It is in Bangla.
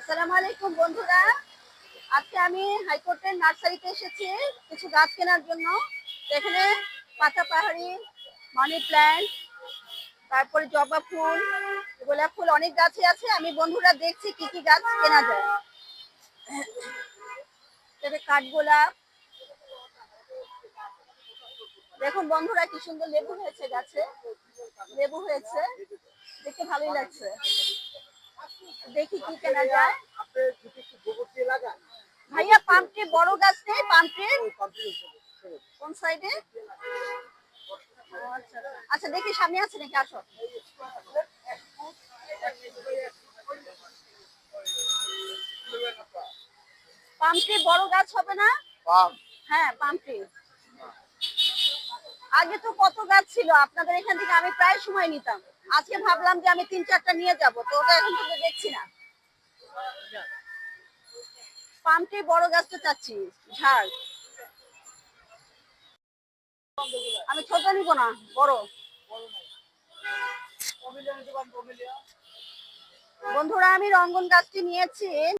আসসালামু আলাইকুম বন্ধুরা। আজকে আমি হাইকোর্টের নার্সারিতে এসেছি কিছু গাছ কেনার জন্য। এখানে পাতাবাহারি, মানি প্ল্যান্ট, তারপরে জবা ফুল, গোলাপ ফুল অনেক গাছই আছে। আমি বন্ধুরা দেখছি কি কি গাছ কেনা যায়। তবে কাঠগোলাপ, দেখুন বন্ধুরা কি সুন্দর লেবু হয়েছে গাছে, লেবু হয়েছে, দেখতে ভালোই লাগছে। দেখি কি কেনা যায়। ভাইয়া পাম ট্রি বড় গাছ নেই? পাম ট্রি কোন সাইডে? আচ্ছা আচ্ছা, দেখি সামনে আছে নাকি, আসো। পাম ট্রি বড় গাছ হবে না? হ্যাঁ, পাম ট্রি। আগে তো কত গাছ ছিল আপনাদের এখান থেকে, আমি প্রায় সময় নিতাম। আজকে ভাবলাম যে আমি 3-4টা নিয়ে যাব, তো ওটা এখন কিন্তু দেখছি না। পাম ট্রি বড় গাছটা চাচ্ছি, ঝাড়। আমি ছোট নিব না, বড়। বন্ধুরা আমি রঙ্গন গাছটি নিয়েছি।